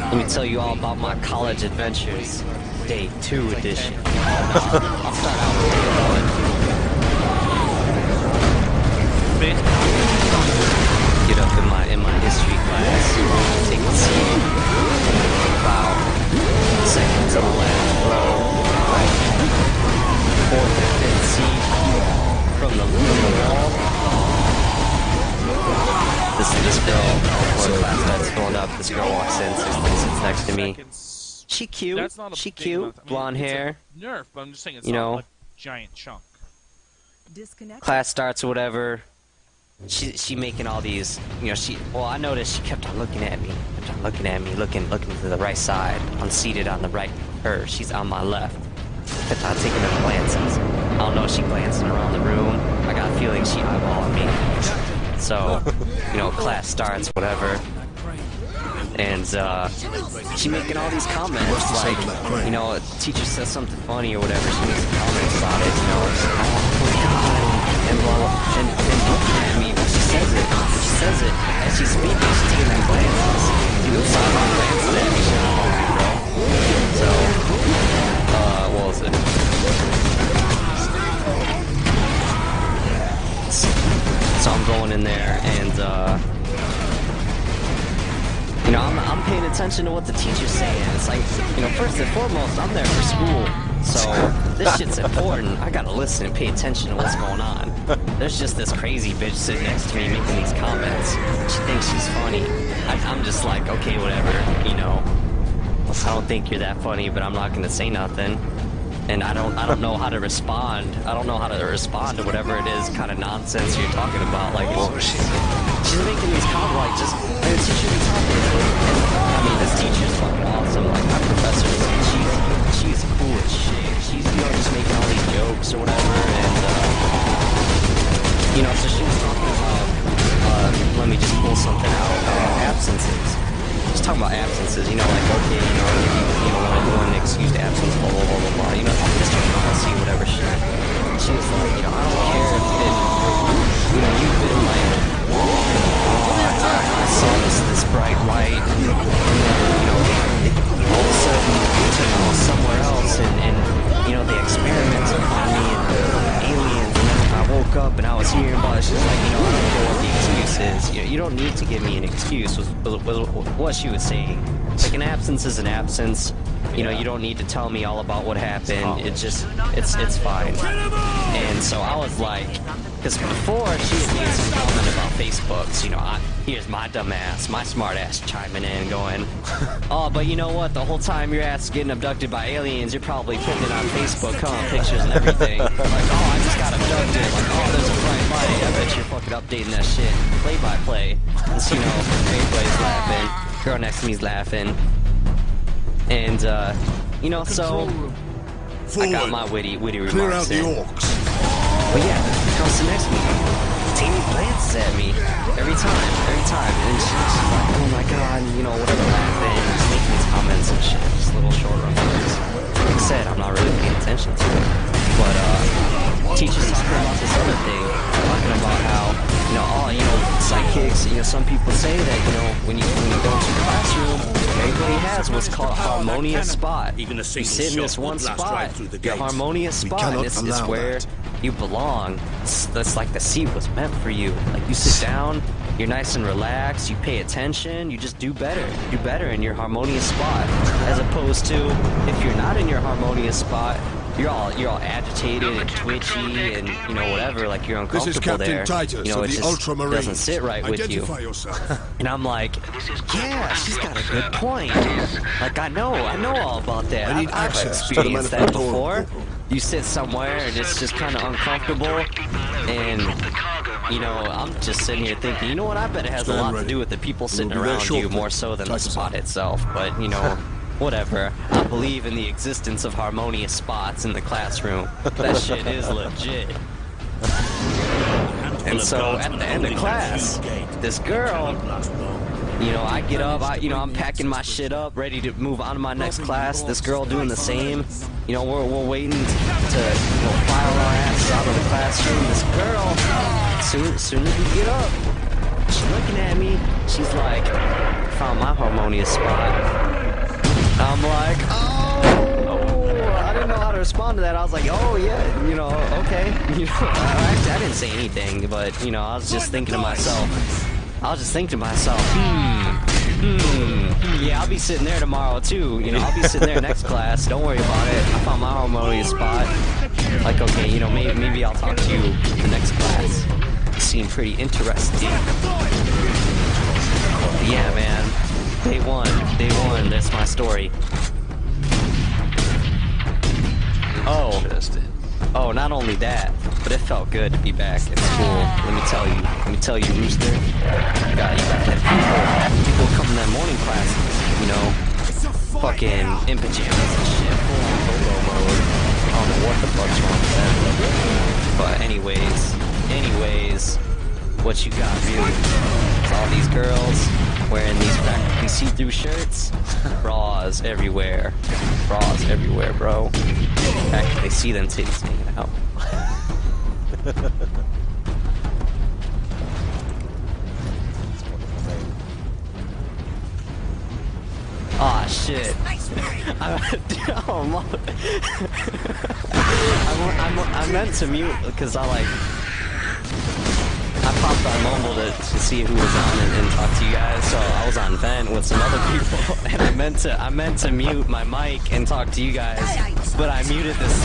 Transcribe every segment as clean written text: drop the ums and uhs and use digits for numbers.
Let me tell you all about my college adventures. Day 2 edition. I'll start out with get up in my history class, take a seat, about second to the last row, right, fourth or fifth seat from the wall. This girl, before the class starts going up, this girl walks in, sits next to me. She cute, blonde hair. Nerf, but I'm just saying it's you know, not a giant chunk. Class starts, whatever. She making all these, you know, well, I noticed she kept on looking at me, looking to the right side. I'm seated on the right of her. She's on my left. Kept on taking her glances. I don't know if she glancing around the room. I got a feeling she eyeballing me. So, you know, class starts, whatever. And she making all these comments, like, you know, a teacher says something funny or whatever, she makes comments about it, you know, oh my god, and blah, blah, and looking at me when she says it, as she's speaking, she's taking them glances, you know, so I'm glancing at me, bro. So, what was it? So I'm going in there, and, you know, I'm paying attention to what the teacher's saying. It's like, you know, first and foremost, I'm there for school. So, this shit's important. I gotta listen and pay attention to what's going on. There's just this crazy bitch sitting next to me making these comments. She thinks she's funny. I'm just like, okay, whatever, you know. I don't think you're that funny, but I'm not gonna say nothing. And I don't know how to respond. I don't know how to respond to whatever it is kind of nonsense you're talking about. Like, well, she's making these comments, like, just, and the teacher be talking. And, I mean, this teacher's fucking awesome. Like, my professor, she's cool as shit. She's, you know, just making all these jokes or whatever. And, you know, so she was talking about, let me just pull something out, absences. Just talking about absences, you know, like, okay, you know, one excused absence, blah, blah, blah, blah, blah, you know, history, policy, whatever shit. She was like, you know, I don't care if it, you know, you've been like, I saw this bright light, and then, you know, all of a sudden, I was somewhere else, and, you know, they experimented on me, and aliens, and then I woke up, and I was hearing about it. She's like, you know, I don't know what the excuse is. You don't need to give me an excuse, was what she was saying. Like, an absence is an absence. You know, you don't need to tell me all about what happened. It's just, it's fine. And so I was like, because before she had made some comment about Facebook, so, you know, here's my dumb ass, my smart ass chiming in, going, oh, but you know what? The whole time your ass is getting abducted by aliens, you're probably putting it on Facebook, pictures and everything. Like, oh, I just got abducted. Like, oh, there's a bright light. I bet you're fucking updating that shit. Play by play. And so, you know, everybody's laughing. Girl next to me's laughing. And, you know, so I got my witty remarks in. But yeah, the girl sitting next to me, Tammy glances at me every time. And she's like, oh my god, you know, whatever, laughing, just making these comments and shit, just little short remarks. Like I said, I'm not really paying attention to it. But, teachers talking about this other thing, talking about how, you know, oh, you know, psychics, you know, some people say that, you know, when you go into the classroom, everybody has what's called a harmonious spot. You sit in this one spot, your harmonious spot, and it's where you belong. That's like the seat was meant for you. Like, you sit down, you're nice and relaxed, you pay attention, you just do better in your harmonious spot, as opposed to if you're not in your harmonious spot, you're all agitated and twitchy and, you know, whatever, like you're uncomfortable there. You know, it just doesn't sit right with you. And I'm like, yeah, she's got a good point. Like, I know all about that. I've experienced that before. You sit somewhere and it's just kind of uncomfortable, and, you know, I'm just sitting here thinking, you know what, I bet it has a lot to do with the people sitting around you more so than the spot itself, but, you know, whatever. I believe in the existence of harmonious spots in the classroom. That shit is legit. And so, at the end of class, this girl, you know, I get up, I'm packing my shit up, ready to move on to my next class. This girl doing the same. You know, we're waiting to, you know, file our ass out of the classroom. This girl, soon as we get up, she's looking at me. She's like, found my harmonious spot. I'm like, oh, I didn't know how to respond to that. I was like, oh yeah, you know, okay. You know, actually, I didn't say anything, but you know, I was just thinking to myself. Yeah, I'll be sitting there tomorrow too. You know, I'll be sitting there next class. Don't worry about it. I found my harmonious spot. Like, okay, you know, maybe I'll talk to you the next class. You seem pretty interesting. Yeah, man. Day one. That's my story. Oh, not only that, but it felt good to be back at school. Let me tell you, Rooster. You got people coming to that morning class, you know, fucking in pajamas and shit, full on photo mode. I don't know what the fuck's wrong with that. But anyways, what you got, really? It's all these girls wearing these practically see-through shirts. Bras everywhere, bro. Actually, see them titties hanging out. Aw, shit. I meant to mute because I popped on mumble to see who was on and talk to you guys, so I was on vent with some other people, and I meant to mute my mic and talk to you guys, but I muted this.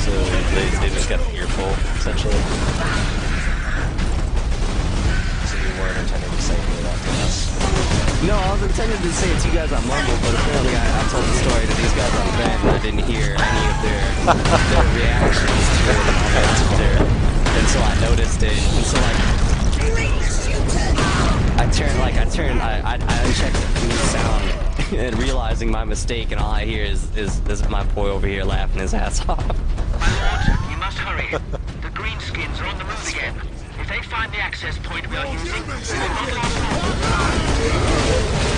So they just got an earful, essentially. So you weren't intending to say any of that to us? No, I was intending to say it to you guys on mumble, but apparently I told the story to these guys on vent, and I didn't hear any of their reactions to it, and so I noticed it, and so I unchecked the food sound, and realizing my mistake, and all I hear is my boy over here laughing his ass off. My lord, you must hurry. The greenskins are on the move again. If they find the access point we are using, we will not last long.